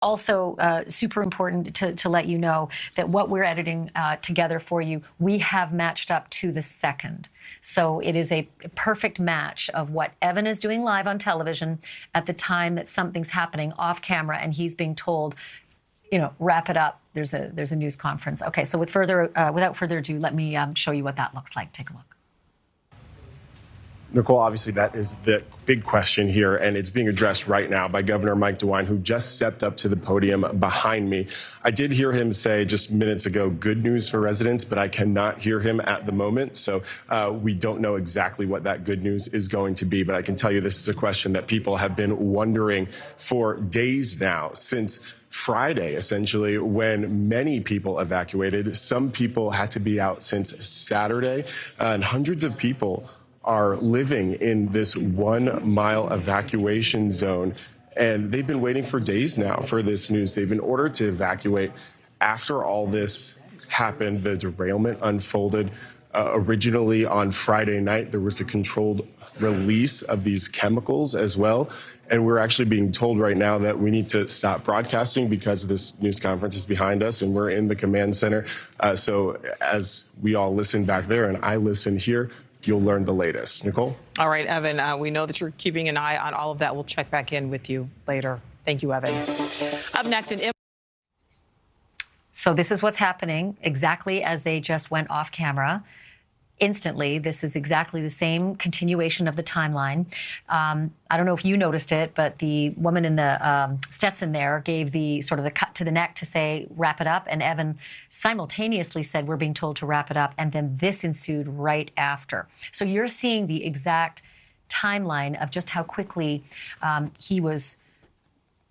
Also, super important to let you know that what we're editing together for you, we have matched up to the second. So it is a perfect match of what Evan is doing live on television at the time that something's happening off camera and he's being told, you know, wrap it up. There's a news conference. Okay, so without further ado, let me show you what that looks like. Take a look. Nicole, obviously that is the big question here, and it's being addressed right now by Governor Mike DeWine, who just stepped up to the podium behind me. I did hear him say just minutes ago, good news for residents, but I cannot hear him at the moment. So we don't know exactly what that good news is going to be, but I can tell you this is a question that people have been wondering for days now, since Friday, essentially, when many people evacuated. Some people had to be out since Saturday, and hundreds of people are living in this 1 mile evacuation zone. And they've been waiting for days now for this news. They've been ordered to evacuate after all this happened. The derailment unfolded. Originally on Friday night, there was a controlled release of these chemicals as well. And we're actually being told right now that we need to stop broadcasting because this news conference is behind us and we're in the command center. So as we all listen back there and I listen here, you'll learn the latest. Nicole? All right, Evan, we know that you're keeping an eye on all of that. We'll check back in with you later. Thank you, Evan. Up next, So this is what's happening exactly as they just went off camera. Instantly, this is exactly the same continuation of the timeline. I don't know if you noticed it, but the woman in the Stetson there gave the sort of the cut to the neck to say, wrap it up. And Evan simultaneously said, we're being told to wrap it up. And then this ensued right after. So you're seeing the exact timeline of just how quickly he was,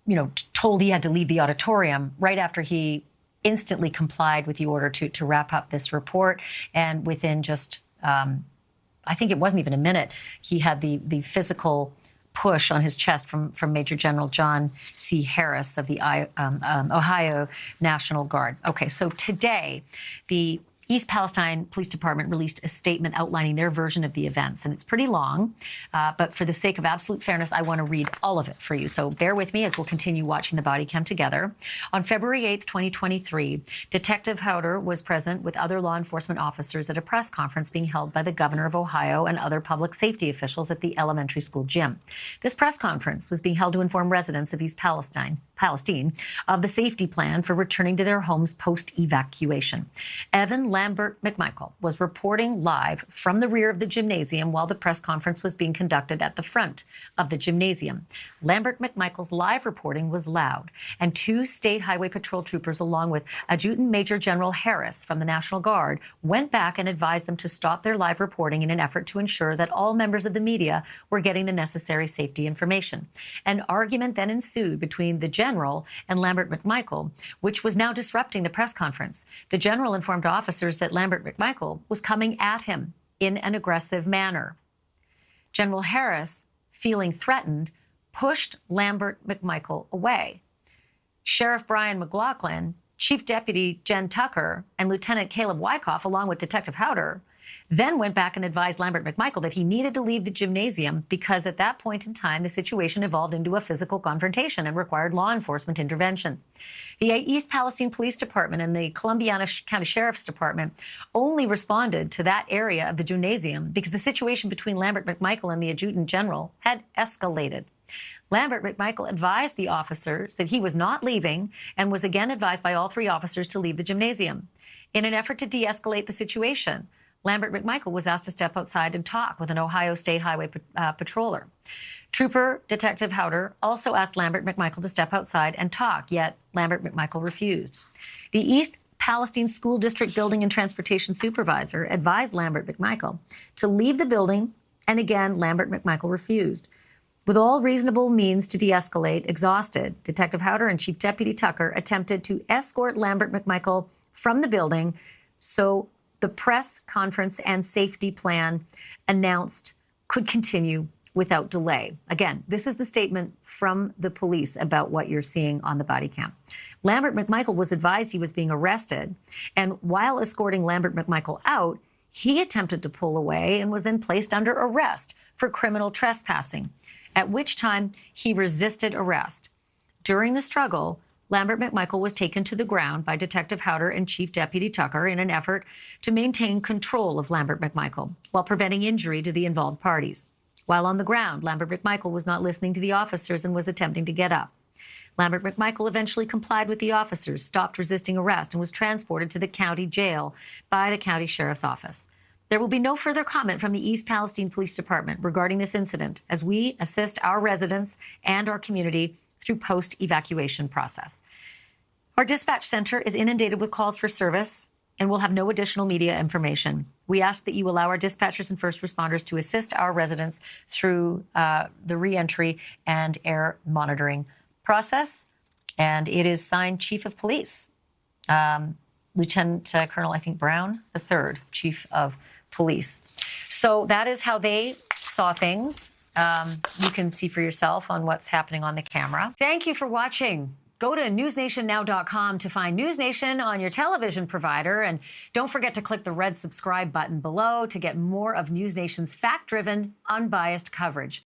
you know, told he had to leave the auditorium right after he instantly complied with the order to wrap up this report. And within just, I think it wasn't even a minute, he had the physical push on his chest from Major General John C. Harris of the Ohio National Guard. Okay, so today, the East Palestine Police Department released a statement outlining their version of the events, and it's pretty long, but for the sake of absolute fairness, I want to read all of it for you. So bear with me as we'll continue watching the body cam together. On February 8th, 2023, Detective Howder was present with other law enforcement officers at a press conference being held by the governor of Ohio and other public safety officials at the elementary school gym. This press conference was being held to inform residents of East Palestine of the safety plan for returning to their homes post-evacuation. Evan Lambert McMichael was reporting live from the rear of the gymnasium while the press conference was being conducted at the front of the gymnasium. Lambert McMichael's live reporting was loud, and two state highway patrol troopers, along with Adjutant Major General Harris from the National Guard, went back and advised them to stop their live reporting in an effort to ensure that all members of the media were getting the necessary safety information. An argument then ensued between the general and Lambert McMichael, which was now disrupting the press conference. The general informed officers that Lambert McMichael was coming at him in an aggressive manner. General Harris, feeling threatened, pushed Lambert McMichael away. Sheriff Brian McLaughlin, Chief Deputy Jen Tucker, and Lieutenant Caleb Wyckoff, along with Detective Howder, then went back and advised Lambert McMichael that he needed to leave the gymnasium because at that point in time, the situation evolved into a physical confrontation and required law enforcement intervention. The East Palestine Police Department and the Columbiana County Sheriff's Department only responded to that area of the gymnasium because the situation between Lambert McMichael and the Adjutant General had escalated. Lambert McMichael advised the officers that he was not leaving and was again advised by all three officers to leave the gymnasium. In an effort to de-escalate the situation, Lambert McMichael was asked to step outside and talk with an Ohio State Highway patroller. Trooper Detective Howder also asked Lambert McMichael to step outside and talk, yet Lambert McMichael refused. The East Palestine School District Building and Transportation Supervisor advised Lambert McMichael to leave the building, and again, Lambert McMichael refused. With all reasonable means to de-escalate exhausted, Detective Howder and Chief Deputy Tucker attempted to escort Lambert McMichael from the building so the press conference and safety plan announced could continue without delay. Again, this is the statement from the police about what you're seeing on the body cam. Lambert McMichael was advised he was being arrested, and while escorting Lambert McMichael out, he attempted to pull away and was then placed under arrest for criminal trespassing, at which time he resisted arrest. During the struggle, Lambert McMichael was taken to the ground by Detective Howder and Chief Deputy Tucker in an effort to maintain control of Lambert McMichael while preventing injury to the involved parties. While on the ground, Lambert McMichael was not listening to the officers and was attempting to get up. Lambert McMichael eventually complied with the officers, stopped resisting arrest, and was transported to the county jail by the county sheriff's office. There will be no further comment from the East Palestine Police Department regarding this incident as we assist our residents and our community through post-evacuation process. Our dispatch center is inundated with calls for service and will have no additional media information. We ask that you allow our dispatchers and first responders to assist our residents through the re-entry and air monitoring process. And it is signed Chief of Police, Lieutenant Colonel, I think, Brown III, Chief of Police. So that is how they saw things. You can see for yourself on what's happening on the camera. Thank you for watching. Go to newsnationnow.com to find NewsNation on your television provider. And don't forget to click the red subscribe button below to get more of NewsNation's fact-driven, unbiased coverage.